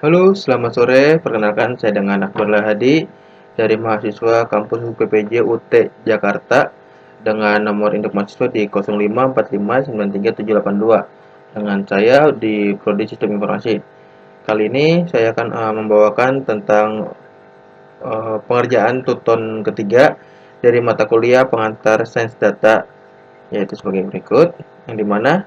Halo, selamat sore. Perkenalkan, saya dengan Akbar Lahadi dari mahasiswa kampus UPPJ UT Jakarta dengan nomor induk mahasiswa di 0545937782 dengan saya di Prodi Sistem Informasi. Kali ini saya akan membawakan tentang pengerjaan tuton ketiga dari mata kuliah pengantar Sains Data, yaitu sebagai berikut, yang dimana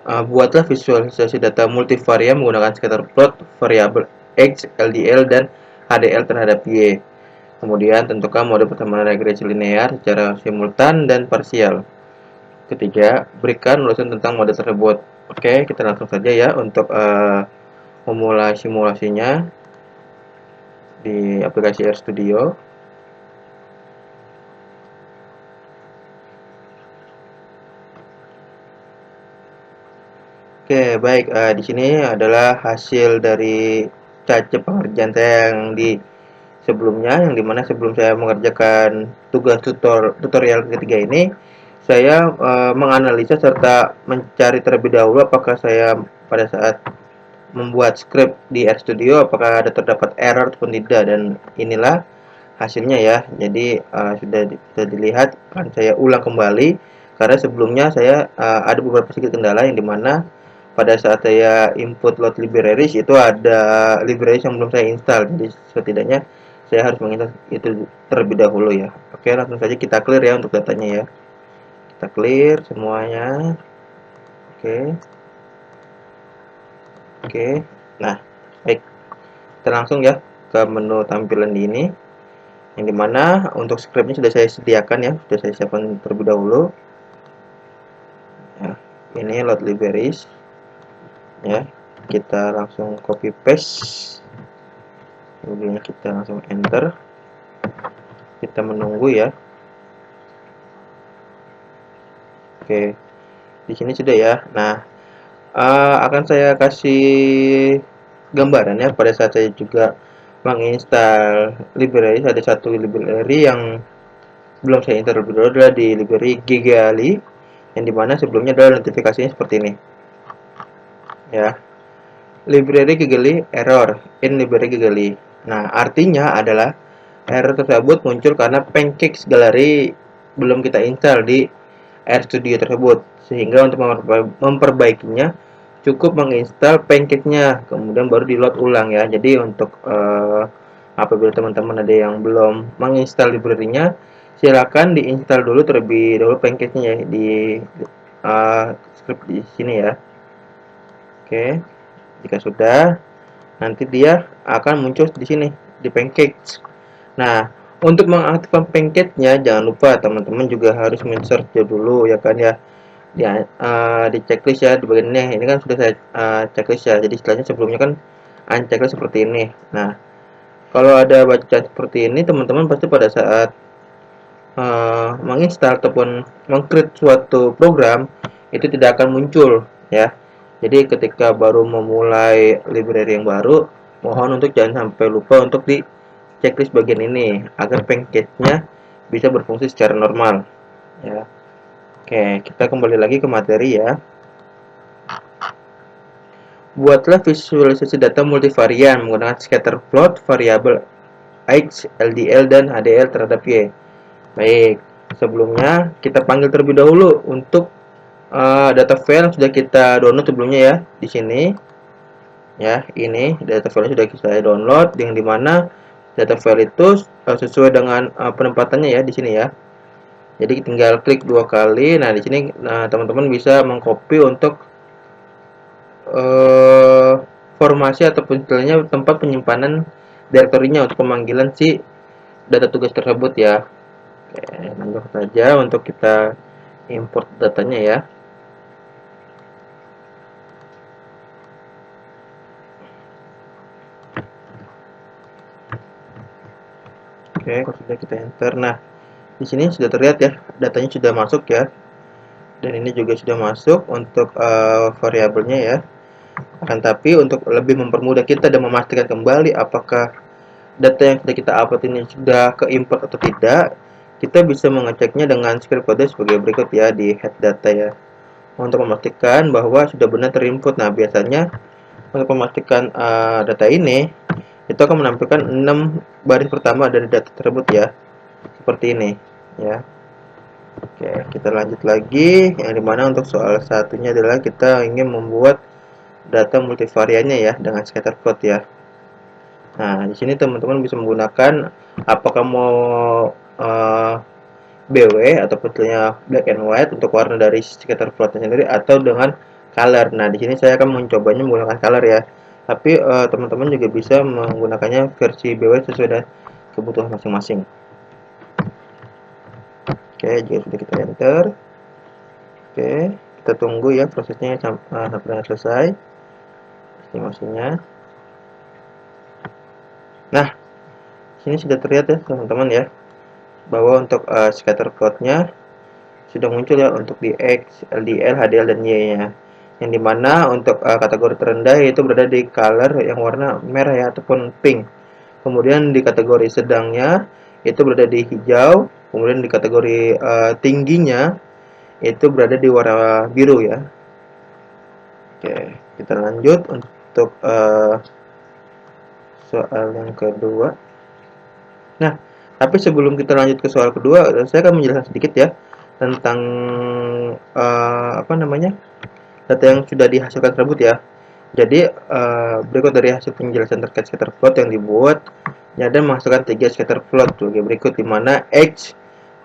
buatlah visualisasi data multivariat menggunakan scatter plot variabel X, LDL, dan HDL terhadap Y. Kemudian tentukan mode pertemuan regresi linear secara simultan dan parsial. Ketiga, berikan ulasan tentang mode tersebut. Oke, kita langsung saja ya untuk memulai simulasinya di aplikasi RStudio. Oke, baik. Di sini adalah hasil dari caca pengerjaan saya yang di sebelumnya, yang dimana sebelum saya mengerjakan tugas tutorial ketiga ini, saya menganalisa serta mencari terlebih dahulu apakah saya pada saat membuat script di RStudio apakah ada terdapat error ataupun tidak, dan inilah hasilnya ya. Jadi sudah dilihat, kan saya ulang kembali karena sebelumnya saya ada beberapa sedikit kendala yang dimana pada saat saya input load libraries itu ada libraries yang belum saya install, jadi setidaknya saya harus menginstal itu terlebih dahulu ya. Oke, langsung saja kita clear ya untuk datanya ya. Kita clear semuanya. Oke. Oke. Nah, baik. Kita langsung ya ke menu tampilan di ini, yang dimana untuk scriptnya sudah saya sediakan ya, sudah saya siapkan terlebih dahulu ya. Ini load libraries ya, kita langsung copy paste, kemudian kita langsung enter, kita menunggu ya. Oke, di sini sudah ya. Nah, akan saya kasih gambaran ya pada saat saya juga menginstal library. Ada satu library yang belum saya install terlebih dahulu, adalah di library Gigali, yang dimana sebelumnya adalah notifikasinya seperti ini ya. Library Gigali error in library Gigali. Nah, artinya adalah error tersebut muncul karena Pancakes Gallery belum kita install di RStudio tersebut, sehingga untuk memperbaikinya cukup menginstal Pancake-nya kemudian baru di load ulang ya. Jadi untuk apabila teman-teman ada yang belum menginstal library-nya, silakan diinstal dulu terlebih dahulu Pancake-nya ya di script di sini ya. Oke, jika sudah, nanti dia akan muncul di sini di Pancakes. Nah, untuk mengaktifkan Pancake-nya jangan lupa teman-teman juga harus men-search dulu ya kan ya. Di checklist ya, di bagian ini kan sudah saya checklist ya. Jadi istilahnya sebelumnya kan unchecklist seperti ini. Nah, kalau ada bacaan seperti ini, teman-teman pasti pada saat menginstal ataupun mengcreate suatu program itu tidak akan muncul ya. Jadi ketika baru memulai library yang baru, mohon untuk jangan sampai lupa untuk di checklist bagian ini agar package-nya bisa berfungsi secara normal ya. Oke, kita kembali lagi ke materi ya. Buatlah visualisasi data multivarian menggunakan scatter plot variabel X, LDL, dan HDL terhadap Y. Baik, sebelumnya kita panggil terlebih dahulu untuk data file yang sudah kita download sebelumnya ya. Di sini ya, ini data file sudah saya download, yang dimana data file itu sesuai dengan penempatannya ya di sini ya. Jadi tinggal klik dua kali. Nah, di sini teman-teman bisa mengcopy untuk formasi ataupun istilahnya tempat penyimpanan direktorinya untuk pemanggilan si data tugas tersebut ya. Oke, langsung saja untuk kita import datanya ya. Oke, kalau sudah kita enter. Nah, di sini sudah terlihat ya, datanya sudah masuk ya. Dan ini juga sudah masuk untuk variabelnya ya. Akan tapi untuk lebih mempermudah kita dan memastikan kembali apakah data yang sudah kita upload ini sudah ke import atau tidak, kita bisa mengeceknya dengan script kode sebagai berikut ya di head data ya. Untuk memastikan bahwa sudah benar terinput. Nah, biasanya untuk memastikan data ini, itu akan menampilkan 6 baris pertama dari data tersebut ya, seperti ini ya. Oke, kita lanjut lagi, yang dimana untuk soal satunya adalah kita ingin membuat data multivariannya ya dengan scatterplot ya. Nah, di sini teman-teman bisa menggunakan apakah mau BW ataupun black and white untuk warna dari scatterplotnya sendiri atau dengan color. Nah, di sini saya akan mencobanya menggunakan color ya. Tapi teman-teman juga bisa menggunakannya versi BW sesuai dengan kebutuhan masing-masing. Oke, jika sudah kita enter. Oke, kita tunggu ya prosesnya sampai selesai estimasinya. Nah, sini sudah terlihat ya teman-teman ya, bahwa untuk scatter plotnya sudah muncul ya untuk di X, LDL, HDL, dan Y-nya. Yang dimana untuk kategori terendah itu berada di color yang warna merah ya ataupun pink. Kemudian di kategori sedangnya itu berada di hijau. Kemudian di kategori tingginya itu berada di warna biru ya. Oke, kita lanjut untuk soal yang kedua. Nah, tapi sebelum kita lanjut ke soal kedua, saya akan menjelaskan sedikit ya tentang apa namanya, data yang sudah dihasilkan tersebut ya. Jadi berikut dari hasil penjelasan terkait scatter plot yang dibuat, ada menghasilkan 3 scatter plot berikut, di mana X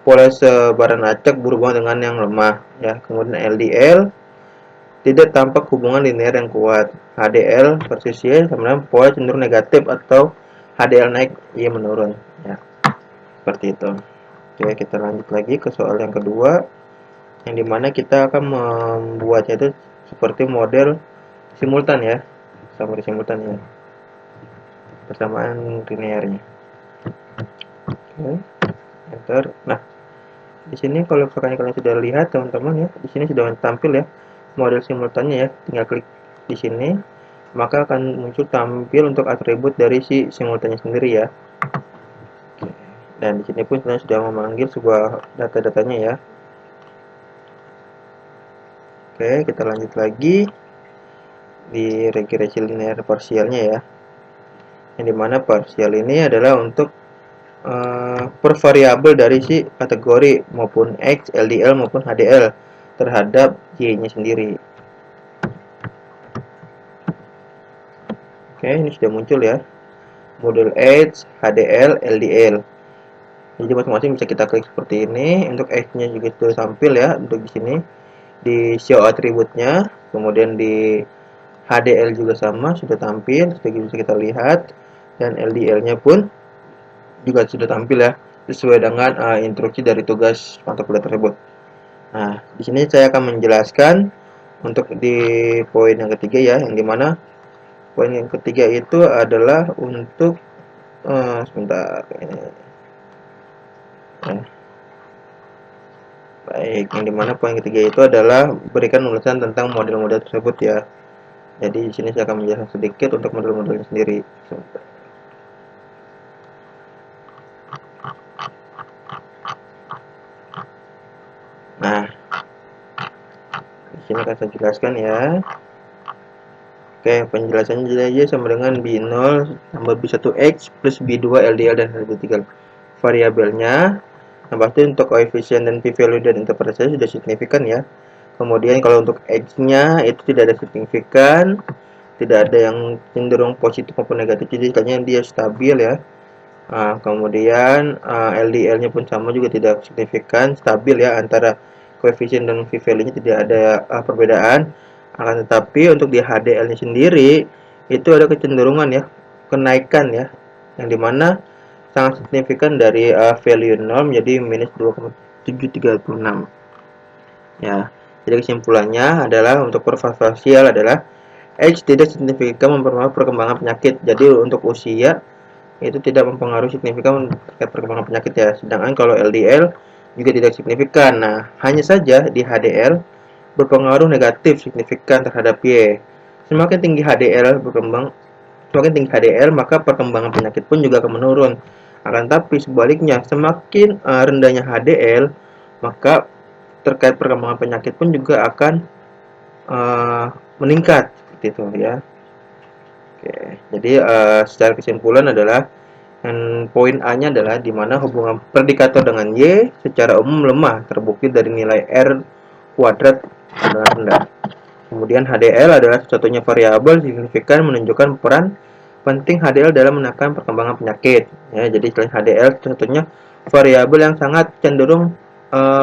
pola sebaran acak berhubungan dengan yang lemah ya. Kemudian LDL tidak tampak hubungan linear yang kuat. HDL versus Y sama dengan pola cenderung negatif atau HDL naik, Y menurun ya. Seperti itu. Oke, kita lanjut lagi ke soal yang kedua, yang dimana kita akan membuatnya itu seperti model simultan ya, sama simultan ya, persamaan linearnya. Oke, enter. Nah, di sini kalau misalkan kalian sudah lihat teman-teman ya, di sini sudah tampil ya model simultannya ya. Tinggal klik di sini, maka akan muncul tampil untuk atribut dari si simultannya sendiri ya. Dan di sini pun kita sudah memanggil sebuah data-datanya ya. Oke, kita lanjut lagi di regresi linear parsialnya ya, yang dimana parsial ini adalah untuk per variabel dari si kategori maupun X, LDL maupun HDL terhadap Y-nya sendiri. Oke, ini sudah muncul ya model X, HDL, LDL. Jadi masing-masing bisa kita klik seperti ini. Untuk X-nya juga sudah tampil ya untuk di sini di show atributnya, kemudian di HDL juga sama sudah tampil, sudah bisa kita lihat, dan LDL-nya pun juga sudah tampil ya sesuai dengan instruksi dari tugas mata kuliah tersebut. Nah, di sini saya akan menjelaskan untuk di poin yang ketiga ya, yang dimana poin yang ketiga itu adalah untuk sebentar. Nah, baik, yang dimana poin ketiga itu adalah berikan ulasan tentang model-model tersebut ya. Jadi di sini saya akan menjelaskan sedikit untuk model-modelnya sendiri. Nah, di sini akan saya jelaskan ya. Oke, penjelasannya jadi aja sama dengan B0 tambah B1X plus B2 LDL dan HB3 variabelnya. Yang pasti untuk koefisien dan p-value dan interpretasi sudah signifikan ya. Kemudian kalau untuk X-nya itu tidak ada signifikan, tidak ada yang cenderung positif maupun negatif, jadi kayaknya dia stabil ya. Kemudian LDL-nya pun sama, juga tidak signifikan, stabil ya, antara koefisien dan p-value-nya tidak ada perbedaan. Akan tetapi untuk di HDL-nya sendiri itu ada kecenderungan ya, kenaikan ya, yang dimana sangat signifikan dari value 0 menjadi minus 2,736 ya. Jadi kesimpulannya adalah untuk parsial adalah X tidak signifikan mempengaruhi perkembangan penyakit. Jadi untuk usia itu tidak mempengaruhi signifikan terkait perkembangan penyakit ya. Sedangkan kalau LDL juga tidak signifikan. Nah, hanya saja di HDL berpengaruh negatif signifikan terhadap Y. Semakin tinggi HDL maka perkembangan penyakit pun juga akan menurun. Akan tapi sebaliknya, semakin rendahnya HDL maka terkait perkembangan penyakit pun juga akan meningkat seperti itu ya. Jadi secara kesimpulan adalah poin A-nya adalah di mana hubungan predikator dengan Y secara umum lemah, terbukti dari nilai R kuadrat dengan rendah. Kemudian HDL adalah satu-satunya variabel signifikan menunjukkan peran penting HDL dalam menekan perkembangan penyakit. Ya, jadi selain HDL satu-satunya variabel yang sangat cenderung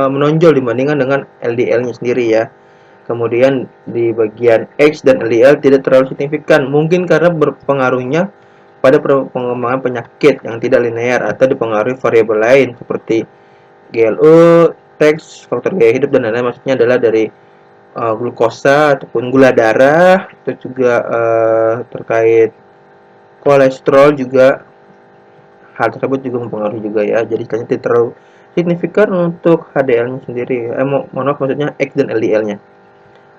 menonjol dibandingkan dengan LDL-nya sendiri ya. Kemudian di bagian X dan LDL tidak terlalu signifikan, mungkin karena berpengaruhnya pada pengembangan penyakit yang tidak linear atau dipengaruhi variabel lain seperti GLU, teks, faktor gaya hidup dan lain-lain. Maksudnya adalah dari glukosa ataupun gula darah, itu juga terkait kolesterol juga, hal tersebut juga mempengaruhi juga ya. Jadi kayaknya tidak terlalu signifikan untuk HDL-nya sendiri. Mohon maaf, maksudnya X dan LDL-nya.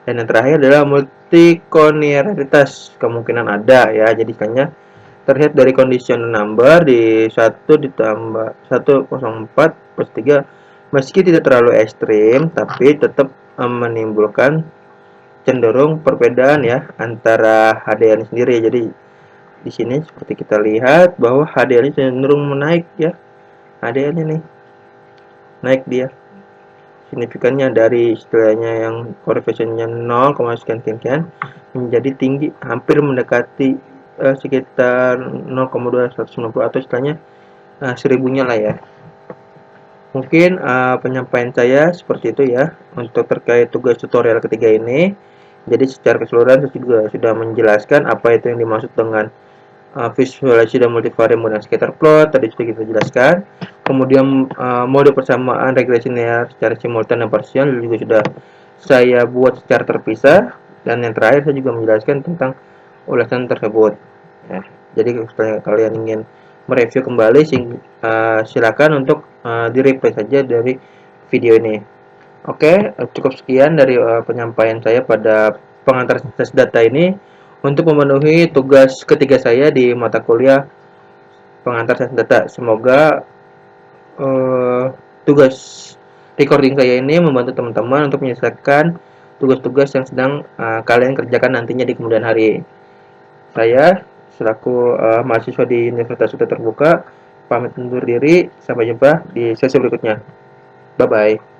Dan yang terakhir adalah multikoniaritas, kemungkinan ada ya. Jadi kayaknya terlihat dari conditional number di 1 ditambah 104 plus 3, meski tidak terlalu ekstrim tapi tetap menimbulkan cenderung perbedaan ya antara HDL sendiri. Jadi di sini seperti kita lihat bahwa HDL cenderung menaik ya. HDL nih naik dia signifikannya dari istilahnya yang koefisiennya 0, sekian menjadi tinggi, hampir mendekati sekitar 0,290 atau istilahnya 1000-nya lah ya. Mungkin penyampaian saya seperti itu ya untuk terkait tugas tutorial ketiga ini. Jadi secara keseluruhan saya juga sudah menjelaskan apa itu yang dimaksud dengan visualisasi dan multivariate menggunakan scatter plot, tadi sudah kita jelaskan. Kemudian mode persamaan regresi linear secara simultan dan parsial juga sudah saya buat secara terpisah. Dan yang terakhir saya juga menjelaskan tentang ulasan tersebut ya. Jadi kalau kalian ingin mereview kembali silakan untuk di-replay saja dari video ini. Oke, cukup sekian dari penyampaian saya pada pengantar tes data ini untuk memenuhi tugas ketiga saya di mata kuliah pengantar tes data. Semoga tugas recording saya ini membantu teman-teman untuk menyelesaikan tugas-tugas yang sedang kalian kerjakan nantinya di kemudian hari. Saya selaku mahasiswa di Universitas Suta Terbuka pamit undur diri, sampai jumpa di sesi berikutnya. Bye bye.